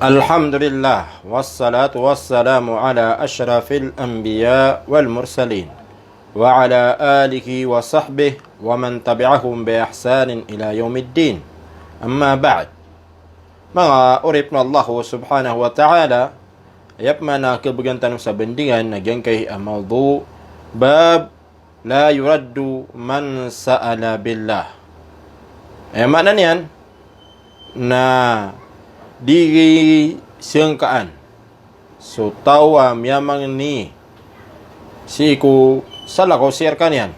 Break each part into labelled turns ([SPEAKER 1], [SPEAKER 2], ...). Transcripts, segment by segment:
[SPEAKER 1] Alhamdulillah wassalatu wassalamu ala asyrafil anbiya wal mursalin wa ala alihi wa sahbihi wa man tabi'ahum bi ihsanin ila yaumiddin. Amma ba'd. Mga urip na Allah subhanahu wa ta'ala, ayap mana kebegantan sa bendingan nagyang kay amawdu bab la yuraddu man sa'ala billah. Ay makna niyan na di sengkaan so tawa miyamang ni si ku salah ko share kanyan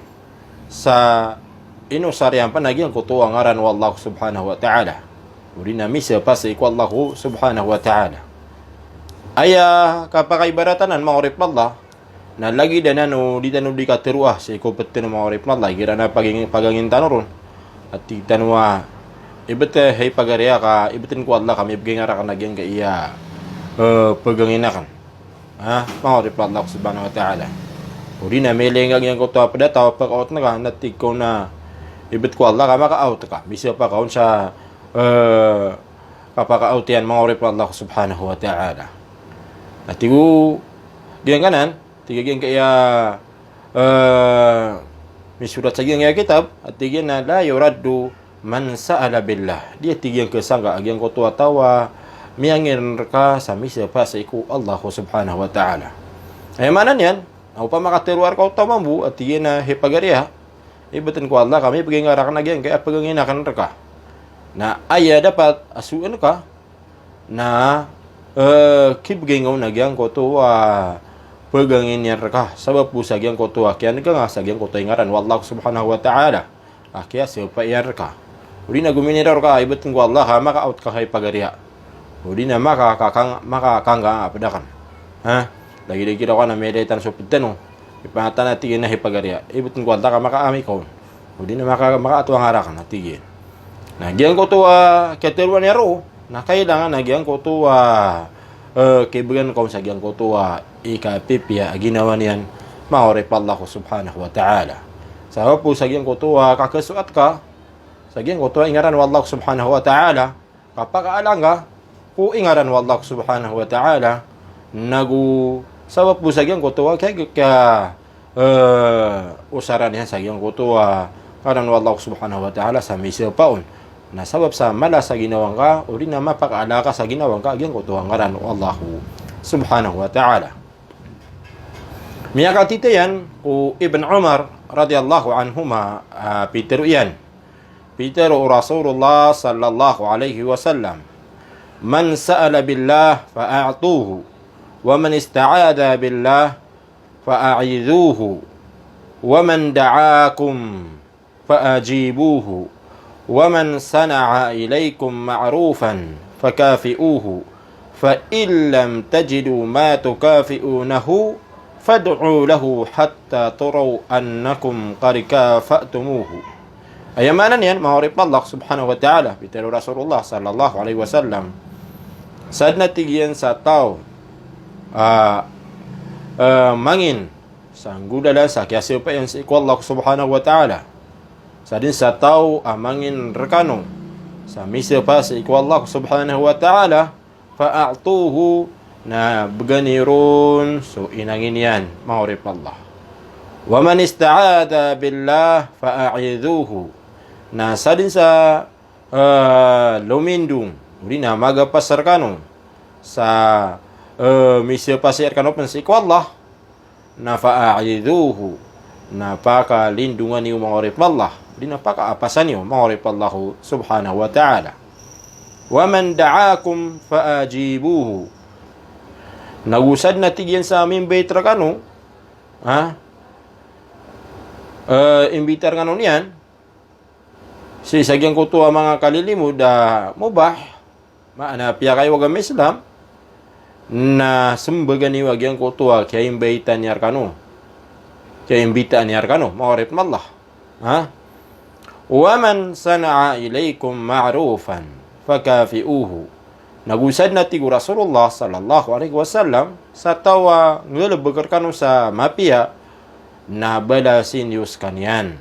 [SPEAKER 1] sa inusaryan panagyan ko to ang ngaran wallahu subhanahu wa ta'ala uri na misa pas iku Allah subhanahu wa ta'ala aya kapakaibaratanan maurip Allah na lagi danano di tanu di kateruah si ku petten maurip Allah gira na pagangin tanuron at tanwa ibete hay pagariya ka ibetin ko Allah kami bigay nga ka nagyang ka iya paganginakan maurip Allah subhanahu wa ta'ala uri na melengag yang ko to pada taw pag-out na ka natig ko na ibet ko Allah ka maka-out ka bisa pa kaon sa kapaka-out yan maurip Allah subhanahu wa ta'ala at tigo gyan kanan tigagyan ka iya misurat sa gyan kitab at tigyan na la yuraddu man sa'ala billah dia tigyan kesangga agyang ko tua tawa miangin ka sa misa pa sa iku Allah subhanahu wa ta'ala ay manan yan au pa makatiruar ka tamambu at tigyan na hipagariya ibetin ko Allah kami paging ngarak na gyan kaya paganginakan ka na aya dapat asuan ka na kibgingaw na gyan ko tua pagangin yan ka sabab po sa gyan ko tua kaya nga sa gyan ko tua ngaran wallahu subhanahu wa ta'ala kaya siya pa iyar ka uli na guminiraw ka ibetin ko Allah maka-out ka kay pagariya uli na makakangga apadakan lagi-lagi daw ka na medaitan supid no ipangatan na tigin na hipagariya ibetin ko Allah maka-ami ka uli na maka-atuang harakan na tigin nagyan ko to keteruan yaro na kailangan nagyan ko to kaibigan ko sa nagyan ko to ikapipya ginawa niyan maurip Allah subhanahu wa ta'ala sa po sa nagyan ko to kakasuat ka saging ko to ingaran wallahu subhanahu wa ta'ala kapag alanga po ingaran wallahu subhanahu wa ta'ala nagu sabab po saging ko to kaya usaran yan saging ko to ngaran wallahu subhanahu wa ta'ala sa misa paon na sabab sa mala sa ginawang ka uli na mapakaala ka sa ginawang ka agyan ko to ngaran wallahu subhanahu wa ta'ala miyakatita yan ku Ibn Umar radiyallahu anhuma Peter yan Peter Rasulullah sallallahu alaihi wasallam man sa'ala billah fa'a'tuhu wa man ista'adha billah fa'a'idhuhu wa man da'akum fa'ajibuhu wa man sana'a ilaykum ma'rufan fakafi'uhu fa in lam tajidu ma tukafi'unahu fad'u lahu hatta turaw annakum qad kafa'tumuhu ayamanan yan maurip Allah subhanahu wa ta'ala Peter Rasulullah sallallahu alaihi wasallam sad natigyan sa tao mangin sa gudala sa kaya pa yan sa iku Allah subhanahu wa ta'ala sa din sa tao mangin rekano sa misa pa sa iku Allah subhanahu wa ta'ala fa'a'tuhu na beganirun so inangin yan maurip Allah wa man ista'adha billah fa'a'idhuhu na sa din sa lumindung uli na magapasar kano sa misa pasir kano pan sa iku Allah na fa'a'idhuhu na pakalindungan niyo maurip Allah uli na pakaapasan niyo maurip Allah subhanahu wa ta'ala wa man da'akum fa'ajibuhu nagusad na tigyan sa amin betra kano imbitar kano niyan si sagyan ko to mga kalilimod mubah maana piya kayo wag Islam na sembaga ni wagyan ko to kaya imbaitan yar kano kaya imbitan yar kano maurip Allah wa man sana'a ilaykum ma'rufan fakafi'uhu nagusad na tigo Rasulullah sallallahu alaihi wasallam sa tawa ngelebekar kano sa mapia na balasin yus kanyan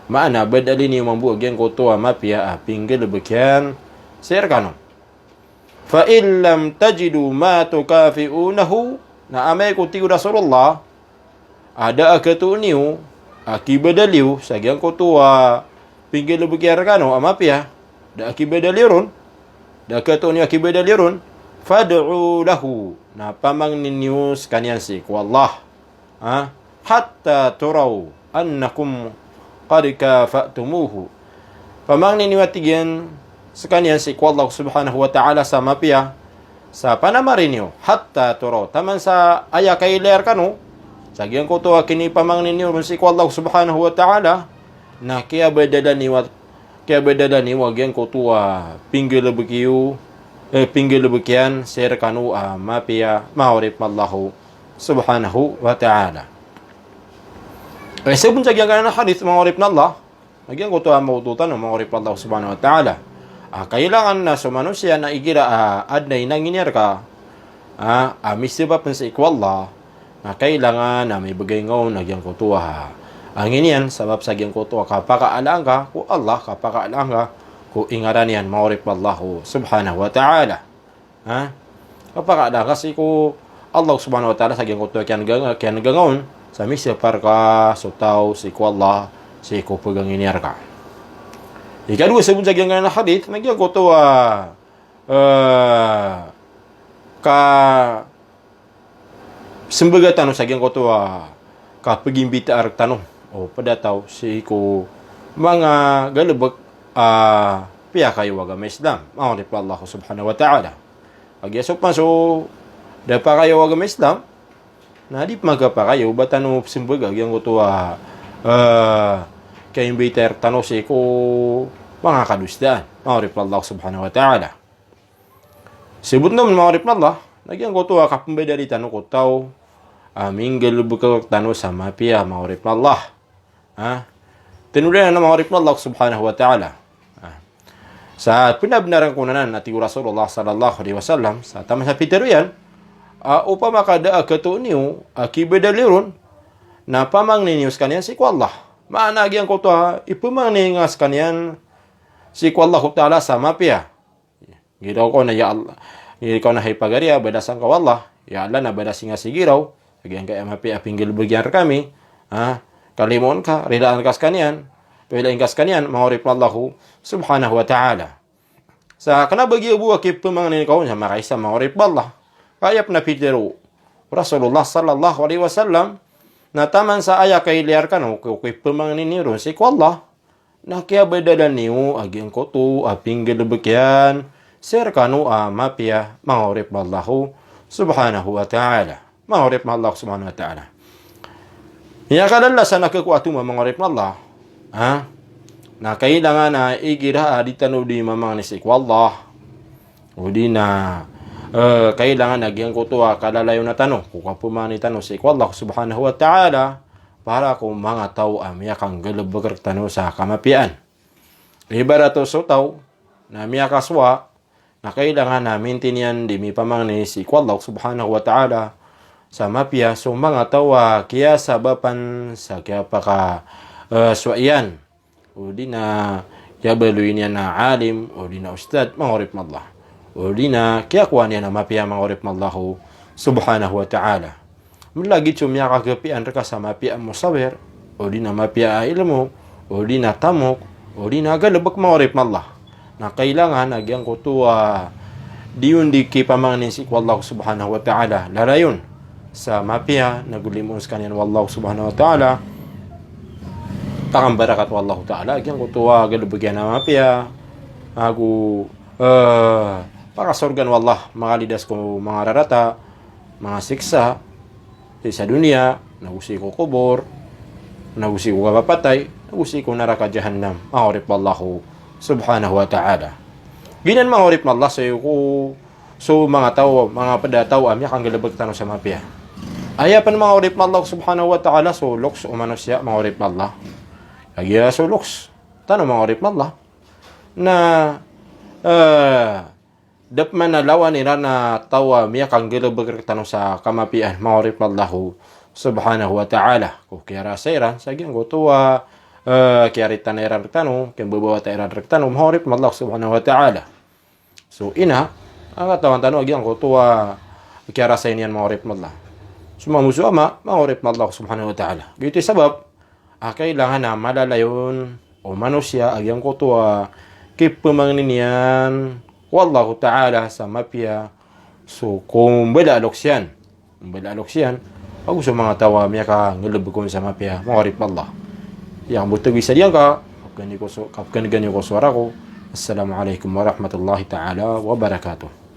[SPEAKER 1] maana badali ni mambuag yan ko to mapia pinggel bekyan sir kano fa in lam tajidu ma tukafi'unahu na amay ko ti Rasulullah ada akatuniu akibadaliu sagyang ko tuwa pinggil begiar kano amapia da akibadaliron da akatuniu akibadaliron fad'u lahu na pamang ninyus kanyan si ku Allah hatta turau annakum qad kafa'tumuhu pamang ninyuatigen sekanian si ku Allah subhanahu wa ta'ala sa mapia sa panamarin nyo hatta turau taman sa aya kay ler kanu sagyang ko to kini pamang ninyo si ku Allah subhanahu wa ta'ala na kaya bedadani wag yang ko to pinggil begiu pinggil begian ser kanu mapia maurip Allah subhanahu wa ta'ala. Sebelum sagyang kana hadis maurip Allah nagyang ko to maututan maurip Allah subhanahu wa ta'ala. Kailangan na sa manusia na igira adnay nanginir ka misiba sa ikwallah na kailangan na may bagay ngaw nagyang kutuwa ang iniyan sabab sa gyang kutuwa kapakaalaan ka ku Allah kapakaalaan ka ku ingaran yan maurip Allah subhanahu wa ta'ala kapakaalaan kasi ku Allah subhanahu wa ta'ala sa gyang kutuwa kian gangawon sa misipar ka sutaw si ikwallah si kupugang inir ka. Ikadua sebelum sagyang kana hadith nagyang ko to ka sembaga tanong sagyang ko to ka pagimbita arag tanong o padataw si ko mga galubak piya kayo agama Islam maunit pa Allah subhanahu wa ta'ala agyasok pa so dapa kayo agama Islam na di magapa kayo batano sembaga agyang ko to kaimbita arag tanong si ko mga kadusdaan maurip Allah subhanahu wa ta'ala sibut naman maurip Allah nagyang ko to kapambay dari tanong ko tao minggal bukal tanong sa mapia maurip Allah tinuloy na maurip Allah subhanahu wa ta'ala sa pinabnaran ko nanan at Rasulullah sallallahu alaihi wasallam sa tama sa piteruyan upama kada akatuniu akibadaliron na pamang ninyos kanyan si ku Allah maanagyan ko to ipamang ningas kanyan si ku Allah ta'ala sa mapia giraw ko na ya Allah ikaw na hipagaria badasan ka Allah ya Allah na badasing nga sigiraw agyan kaya mapia pinggil bagyar kami kalimon ka ridaan kas kanyan pwede kas kanyan maurip Allah subhanahu wa ta'ala sa kana bagi buwa kip pamangnin ko sa makaisa maurip Allah kayap na pitero Rasulullah sallallahu alaihi wasallam na taman sa aya kay liar kanu kip pamangnin ni si ku Allah na kaya bedadan niyo agyan ko to pinggil bagyan ser kanu mapia maurip Allah subhanahu wa ta'ala maurip Allah subhanahu wa ta'ala ya kadalla sa nakakuatu maurip Allah na kailangan na igira di tanu di mamang ni si ku Allah o di na kailangan nagyang ko to kalalayo na tanong kung kapumani tanong si ku Allah subhanahu wa ta'ala para kung mga tao kang galabagak tanong sa kamapian ibarat to so tao na kaswa na kailangan na maintindihan di mi pamang ni si ku Allah subhanahu wa ta'ala sa mapia so mga tao kaya sabapan sa kaya paka suayan o di na kaya baluin niya na alim o di na ustad maurip Allah o di na kaya kuha niya na mapia maurip Allah subhanahu wa ta'ala mulagi sumya kagapian reka sa mapia musawir o di na mapia ilmu o di na tamok o di na galabak maurip Allah na kailangan agyang ko to diyon di kipamangnin si ku Allah subhanahu wa ta'ala larayon sa mapia nagulimos kanyan wallahu subhanahu wa ta'ala takang barakat wallahu ta'ala agyang ko to galabagyan na mapia aku pakasorgan wallah makalidas ko mga rarata mga siksa sa dunia nagusi ko kubor nagusi ko kapapatay nagusi ko naraka jahannam maurip Allahu subhanahu wa ta'ala ginan maurip Allah sa ko so mga tao mga padataw amya kang galabag tanong sa mapia ayapan maurip Allah subhanahu wa ta'ala so loks o manusia maurip Allah agya so loks tanong maurip Allah na dap man nalawan ina na tawa miya kang galabag tanong sa kamapian maurip Allah subhanahu wa ta'ala ko kaya rasairan sa gyang ko to kaya ritan tanong kaya babawa ta iran tanong maurip Allah subhanahu wa ta'ala so ina Ang katawan tanu agyang ko tuwa kaya rasa inian maurip Allah. Suma musuh ama maurip Allah subhanahu wa ta'ala. Gitu sebab kailangan na malalayon o manusia agyang ko tuwa kipemanginian wallahu ta'ala sa mapia. So kung bala aloksian ako sa mga tawa miyaka ngeleb ko sa mapia maurip Allah. Yang butuh bisa diyan ka kapkan ganyo ko suara ko. Assalamualaikum warahmatullahi taala wabarakatuh.